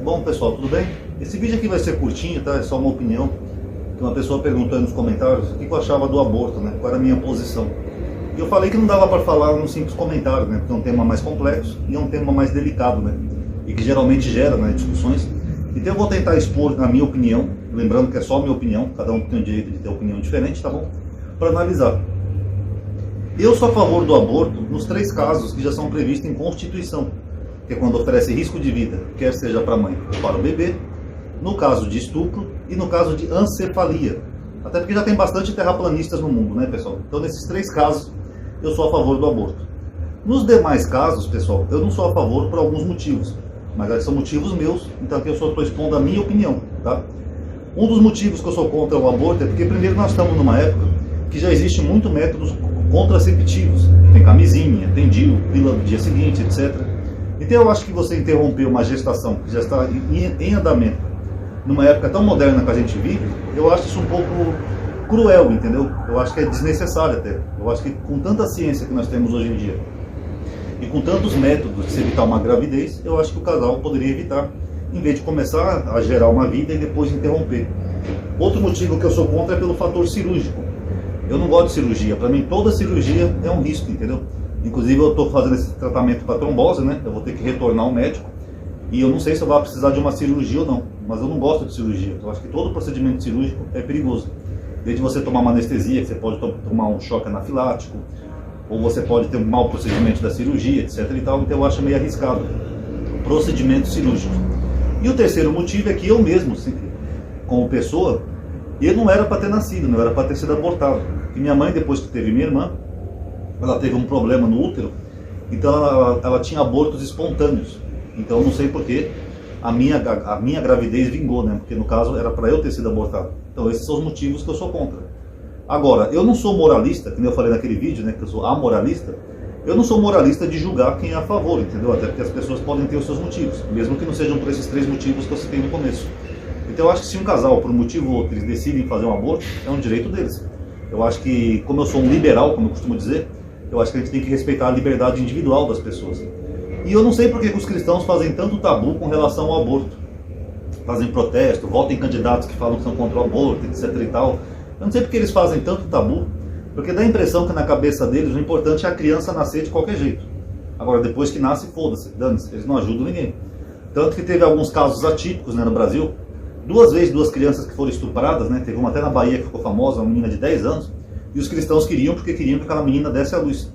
Bom pessoal, tudo bem? Esse vídeo aqui vai ser curtinho, tá? É só uma opinião. Que uma pessoa perguntou aí nos comentários o que eu achava do aborto, né? Qual era a minha posição. E eu falei que não dava para falar num simples comentário, né? Porque é um tema mais complexo e é um tema mais delicado, né? E que geralmente gera, né, discussões. Então eu vou tentar expor a minha opinião, lembrando que é só a minha opinião, cada um tem o direito de ter opinião diferente, tá bom? Para analisar. Eu sou a favor do aborto nos 3 casos que já são previstos em Constituição, que é quando oferece risco de vida, quer seja para a mãe ou para o bebê, no caso de estupro e no caso de ancefalia. Até porque já tem bastante terraplanistas no mundo, né, pessoal? Então, nesses 3 casos, eu sou a favor do aborto. Nos demais casos, pessoal, eu não sou a favor por alguns motivos, mas são motivos meus, então aqui eu só estou expondo a minha opinião, tá? Um dos motivos que eu sou contra o aborto é porque, primeiro, nós estamos numa época que já existe muito métodos contraceptivos. Tem camisinha, tem DIU, pílula do dia seguinte, etc. Então eu acho que você interromper uma gestação que já está em andamento, numa época tão moderna que a gente vive, eu acho isso um pouco cruel, entendeu? Eu acho que é desnecessário até. Eu acho que com tanta ciência que nós temos hoje em dia, e com tantos métodos de se evitar uma gravidez, eu acho que o casal poderia evitar, em vez de começar a gerar uma vida e depois interromper. Outro motivo que eu sou contra é pelo fator cirúrgico. Eu não gosto de cirurgia. Para mim, toda cirurgia é um risco, entendeu? Inclusive, eu estou fazendo esse tratamento para trombose, né? Eu vou ter que retornar ao médico. E eu não sei se eu vou precisar de uma cirurgia ou não. Mas eu não gosto de cirurgia. Eu acho que todo procedimento cirúrgico é perigoso. Desde você tomar uma anestesia, que você pode tomar um choque anafilático, ou você pode ter um mau procedimento da cirurgia, etc. e tal. Então eu acho meio arriscado o procedimento cirúrgico. E o terceiro motivo é que eu mesmo, como pessoa, eu não era para ter nascido, não era para ter sido abortado. E minha mãe, depois que teve minha irmã, ela teve um problema no útero, então ela tinha abortos espontâneos. Então eu não sei porquê a minha gravidez vingou, né? Porque no caso era para eu ter sido abortado. Então esses são os motivos que eu sou contra. Agora, eu não sou moralista, como eu falei naquele vídeo, né, que eu sou amoralista. Eu não sou moralista de julgar quem é a favor, entendeu? Até porque as pessoas podem ter os seus motivos, mesmo que não sejam por esses 3 motivos que eu citei no começo. Então eu acho que se um casal, por um motivo ou outro, eles decidem fazer um aborto, é um direito deles. Eu acho que, como eu sou um liberal, como eu costumo dizer, eu acho que a gente tem que respeitar a liberdade individual das pessoas. E eu não sei por que os cristãos fazem tanto tabu com relação ao aborto. Fazem protesto, votam em candidatos que falam que são contra o aborto, etc e tal. Eu não sei por que eles fazem tanto tabu, porque dá a impressão que na cabeça deles o importante é a criança nascer de qualquer jeito. Agora, depois que nasce, foda-se, dane-se, eles não ajudam ninguém. Tanto que teve alguns casos atípicos, né, no Brasil. 2 vezes 2 crianças que foram estupradas, né? Teve uma até na Bahia que ficou famosa, uma menina de 10 anos, e os cristãos queriam porque queriam que aquela menina desse à luz.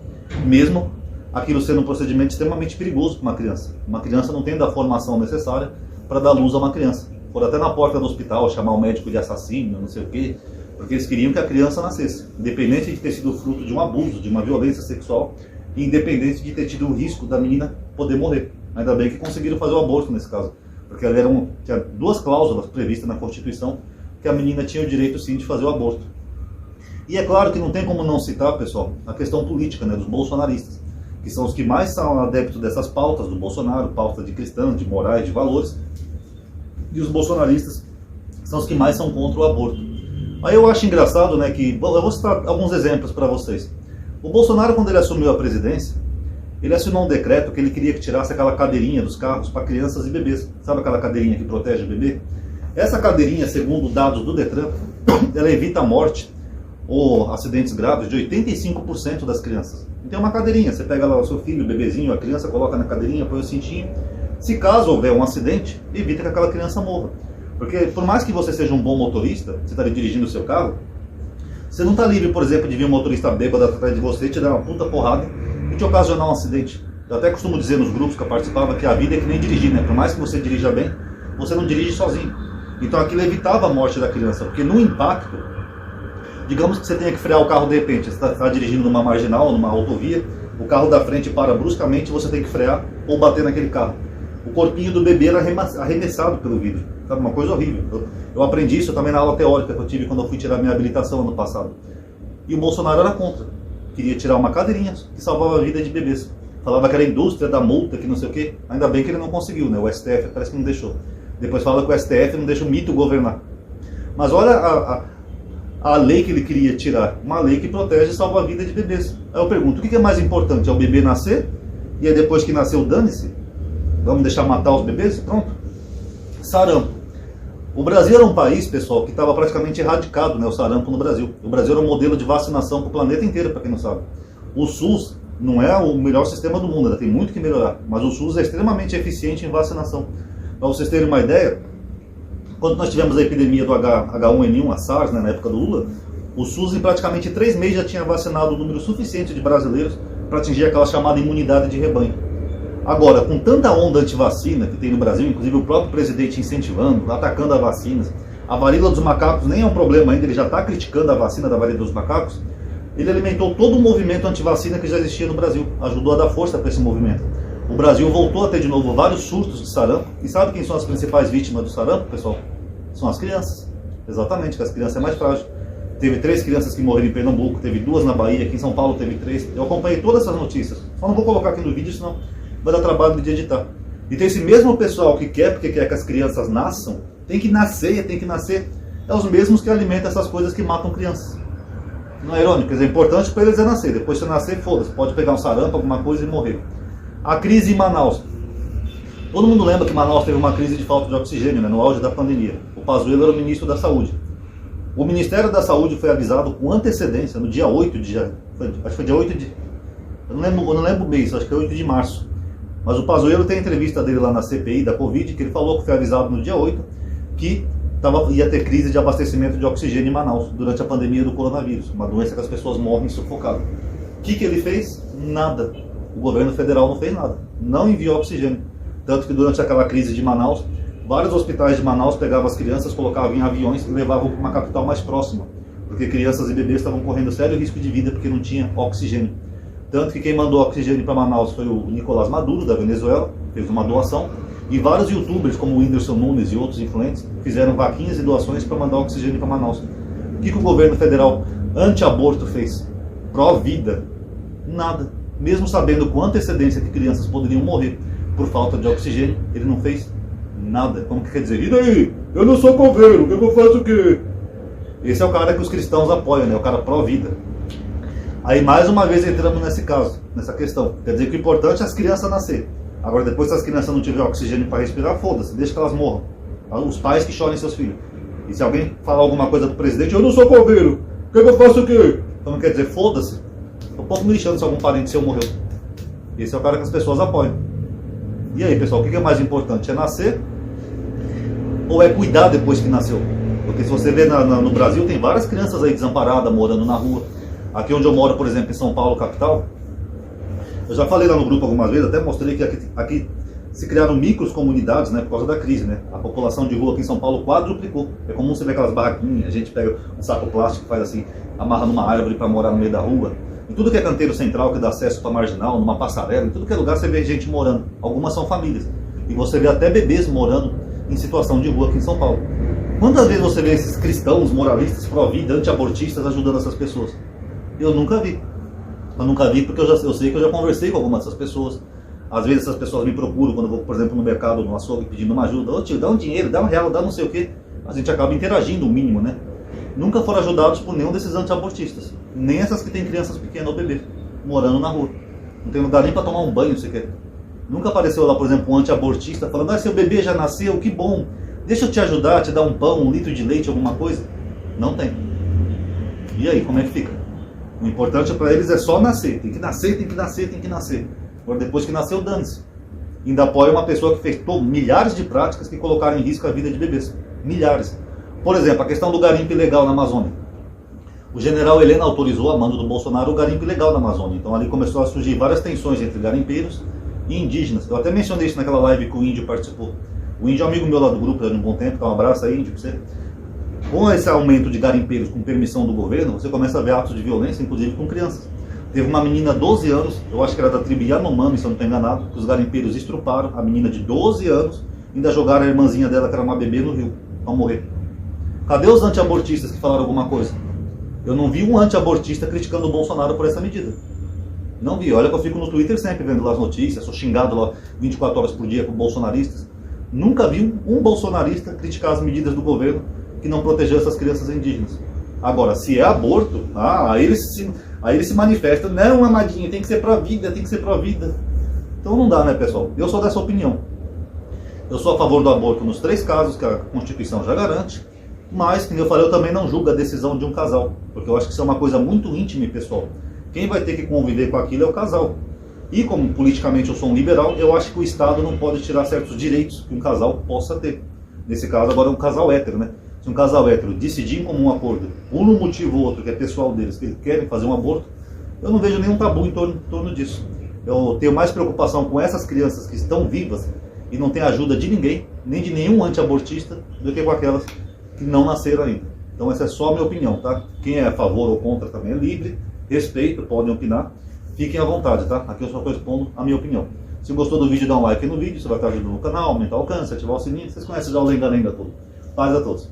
Mesmo aquilo sendo um procedimento extremamente perigoso para uma criança. Uma criança não tendo a formação necessária para dar luz a uma criança. Foram até na porta do hospital chamar o médico de assassino, não sei o quê, porque eles queriam que a criança nascesse, independente de ter sido fruto de um abuso, de uma violência sexual, e independente de ter tido o risco da menina poder morrer. Ainda bem que conseguiram fazer o aborto nesse caso, porque tinha 2 cláusulas previstas na Constituição que a menina tinha o direito sim de fazer o aborto. E é claro que não tem como não citar, pessoal, a questão política, né, dos bolsonaristas, que são os que mais são adeptos dessas pautas do Bolsonaro, pautas de cristãos, de morais, de valores, e os bolsonaristas são os que mais são contra o aborto. Aí eu acho engraçado, né, que, bom, eu vou citar alguns exemplos para vocês. O Bolsonaro, quando ele assumiu a presidência, ele assinou um decreto que ele queria que tirasse aquela cadeirinha dos carros para crianças e bebês. Sabe aquela cadeirinha que protege o bebê? Essa cadeirinha, segundo dados do Detran, ela evita a morte ou acidentes graves de 85% das crianças. Então é uma cadeirinha, você pega lá o seu filho, o bebezinho, a criança, coloca na cadeirinha, põe o cintinho. Se caso houver um acidente, evita que aquela criança morra. Porque por mais que você seja um bom motorista, você está dirigindo o seu carro, você não está livre, por exemplo, de vir um motorista bêbado atrás de você, te dar uma puta porrada e te ocasionar um acidente. Eu até costumo dizer nos grupos que eu participava que a vida é que nem dirigir, né? Por mais que você dirija bem, você não dirige sozinho. Então aquilo evitava a morte da criança, porque no impacto, digamos que você tenha que frear o carro de repente, você está dirigindo numa marginal, numa autovia, o carro da frente para bruscamente, você tem que frear ou bater naquele carro. O corpinho do bebê era arremessado pelo vidro. Sabe, uma coisa horrível. Eu aprendi isso também na aula teórica que eu tive quando eu fui tirar minha habilitação ano passado. E o Bolsonaro era contra. Queria tirar uma cadeirinha que salvava a vida de bebês. Falava que era a indústria da multa, que não sei o quê. Ainda bem que ele não conseguiu, né? O STF parece que não deixou. Depois fala que o STF não deixa o mito governar. Mas olha a lei que ele queria tirar. Uma lei que protege e salva a vida de bebês. Aí eu pergunto, o que é mais importante? É o bebê nascer? E aí depois que nasceu, dane-se? Vamos deixar matar os bebês? Pronto. Sarampo. O Brasil era um país, pessoal, que estava praticamente erradicado, né, o sarampo no Brasil. O Brasil era um modelo de vacinação para o planeta inteiro, para quem não sabe. O SUS não é o melhor sistema do mundo, ainda tem muito que melhorar, mas o SUS é extremamente eficiente em vacinação. Para vocês terem uma ideia, quando nós tivemos a epidemia do H1N1, a SARS, né, na época do Lula, o SUS em praticamente 3 meses já tinha vacinado um número suficiente de brasileiros para atingir aquela chamada imunidade de rebanho. Agora, com tanta onda antivacina que tem no Brasil, inclusive o próprio presidente incentivando, atacando as vacinas, a varíola dos macacos nem é um problema ainda, ele já está criticando a vacina da varíola dos macacos, ele alimentou todo o movimento antivacina que já existia no Brasil, ajudou a dar força para esse movimento. O Brasil voltou a ter de novo vários surtos de sarampo, e sabe quem são as principais vítimas do sarampo, pessoal? São as crianças. Exatamente, que as crianças é mais frágil. Teve 3 crianças que morreram em Pernambuco, teve 2 na Bahia, aqui em São Paulo teve 3. Eu acompanhei todas essas notícias, só não vou colocar aqui no vídeo, senão vai dar trabalho de editar. E tem esse mesmo pessoal que quer, porque quer que as crianças nasçam, tem que nascer, é os mesmos que alimentam essas coisas que matam crianças. Não é irônico? Quer dizer, importante para eles é nascer, depois se nascer, foda-se, pode pegar um sarampo, alguma coisa e morrer. A crise em Manaus. Todo mundo lembra que Manaus teve uma crise de falta de oxigênio, né, no auge da pandemia. O Pazuello era o ministro da Saúde. O Ministério da Saúde foi avisado com antecedência, no dia 8 de janeiro, acho que foi dia 8 de... Eu não lembro o mês, acho que é 8 de março. Mas o Pazuello tem a entrevista dele lá na CPI da Covid, que ele falou que foi avisado no dia 8, que ia ter crise de abastecimento de oxigênio em Manaus, durante a pandemia do coronavírus, uma doença que as pessoas morrem sufocadas. O que ele fez? Nada. O governo federal não fez nada, não enviou oxigênio. Tanto que durante aquela crise de Manaus, vários hospitais de Manaus pegavam as crianças, colocavam em aviões e levavam para uma capital mais próxima, porque crianças e bebês estavam correndo sério risco de vida porque não tinha oxigênio. Tanto que quem mandou oxigênio para Manaus foi o Nicolás Maduro, da Venezuela, fez uma doação, e vários youtubers, como o Whindersson Nunes e outros influentes, fizeram vaquinhas e doações para mandar oxigênio para Manaus. O que o governo federal anti-aborto fez? Pró-vida? Nada. Mesmo sabendo com antecedência que crianças poderiam morrer por falta de oxigênio, ele não fez nada. Como que quer dizer? E daí? Eu não sou governo, o que eu faço o quê? Esse é o cara que os cristãos apoiam, né? O cara pró-vida. Aí mais uma vez entramos nesse caso, nessa questão. Quer dizer que o importante é as crianças nascer. Agora depois, se as crianças não tiverem oxigênio para respirar, foda-se, deixa que elas morram. Os pais que chorem seus filhos. E se alguém falar alguma coisa pro presidente, eu não sou coveiro, o que eu faço o quê? Então quer dizer, foda-se. Eu posso me lixando se algum parente seu morreu. Esse é o cara que as pessoas apoiam. E aí, pessoal, o que é mais importante? É nascer ou é cuidar depois que nasceu? Porque se você vê no Brasil, tem várias crianças aí desamparadas, morando na rua. Aqui onde eu moro, por exemplo, em São Paulo, capital, eu já falei lá no grupo algumas vezes, até mostrei que aqui se criaram micros comunidades, né, por causa da crise, né? A população de rua aqui em São Paulo quadruplicou. É comum você ver aquelas barraquinhas, a gente pega um saco plástico, faz assim, amarra numa árvore para morar no meio da rua. Em tudo que é canteiro central, que dá acesso para marginal, numa passarela, em tudo que é lugar você vê gente morando. Algumas são famílias. E você vê até bebês morando em situação de rua aqui em São Paulo. Quantas vezes você vê esses cristãos, moralistas, pró-vida, anti-abortistas ajudando essas pessoas? Eu nunca vi. Eu nunca vi porque eu sei que eu já conversei com algumas dessas pessoas. Às vezes essas pessoas me procuram quando eu vou, por exemplo, no mercado, no açougue, pedindo uma ajuda. Ô tio, dá um dinheiro, dá um real, dá não sei o quê. A gente acaba interagindo o mínimo, né? Nunca foram ajudados por nenhum desses anti-abortistas. Nem essas que têm crianças pequenas ou bebês, morando na rua. Não tem lugar nem para tomar um banho sequer. Nunca apareceu lá, por exemplo, um anti-abortista falando: ah, seu bebê já nasceu, que bom. Deixa eu te ajudar, te dar um pão, 1 litro de leite, alguma coisa. Não tem. E aí, como é que fica? O importante para eles é só nascer. Tem que nascer, tem que nascer, tem que nascer. Agora, depois que nasceu, dane-se. Ainda apoia uma pessoa que fez milhares de práticas que colocaram em risco a vida de bebês. Milhares. Por exemplo, a questão do garimpo ilegal na Amazônia. O general Helena autorizou, a mando do Bolsonaro, o garimpo ilegal na Amazônia. Então ali começou a surgir várias tensões entre garimpeiros e indígenas. Eu até mencionei isso naquela live que o Índio participou. O Índio é um amigo meu lá do grupo, já há um bom tempo, então um abraço aí, Índio, pra você. Com esse aumento de garimpeiros com permissão do governo, você começa a ver atos de violência, inclusive com crianças. Teve uma menina de 12 anos, eu acho que era da tribo Yanomami, se eu não estou enganado, que os garimpeiros estruparam a menina de 12 anos, ainda jogaram a irmãzinha dela, que era uma bebê, no rio, para morrer. Cadê os anti-abortistas que falaram alguma coisa? Eu não vi um anti-abortista criticando o Bolsonaro por essa medida. Não vi. Olha que eu fico no Twitter sempre vendo lá as notícias, sou xingado lá 24 horas por dia por bolsonaristas. Nunca vi um bolsonarista criticar as medidas do governo que não protegeu essas crianças indígenas. Agora, se é aborto, aí ele se manifesta. Não, amadinho, tem que ser pra vida, tem que ser pra vida. Então não dá, né, pessoal? Eu sou dessa opinião. Eu sou a favor do aborto nos 3 casos que a Constituição já garante, mas, como eu falei, eu também não julgo a decisão de um casal, porque eu acho que isso é uma coisa muito íntima e pessoal. Quem vai ter que conviver com aquilo é o casal. E como politicamente eu sou um liberal, eu acho que o Estado não pode tirar certos direitos que um casal possa ter. Nesse caso agora é um casal hétero, né? Se um casal hétero decidir em comum acordo, por um motivo ou outro que é pessoal deles, que eles querem fazer um aborto, eu não vejo nenhum tabu em torno disso. Eu tenho mais preocupação com essas crianças que estão vivas e não tem ajuda de ninguém, nem de nenhum antiabortista, do que com aquelas que não nasceram ainda. Então essa é só a minha opinião, tá? Quem é a favor ou contra também é livre, respeito, podem opinar, fiquem à vontade, tá? Aqui eu só estou expondo a minha opinião. Se gostou do vídeo, dá um like no vídeo, você vai estar ajudando no canal, aumentar o alcance, ativar o sininho, vocês conhecem já o lenga-lenga todo. Paz a todos.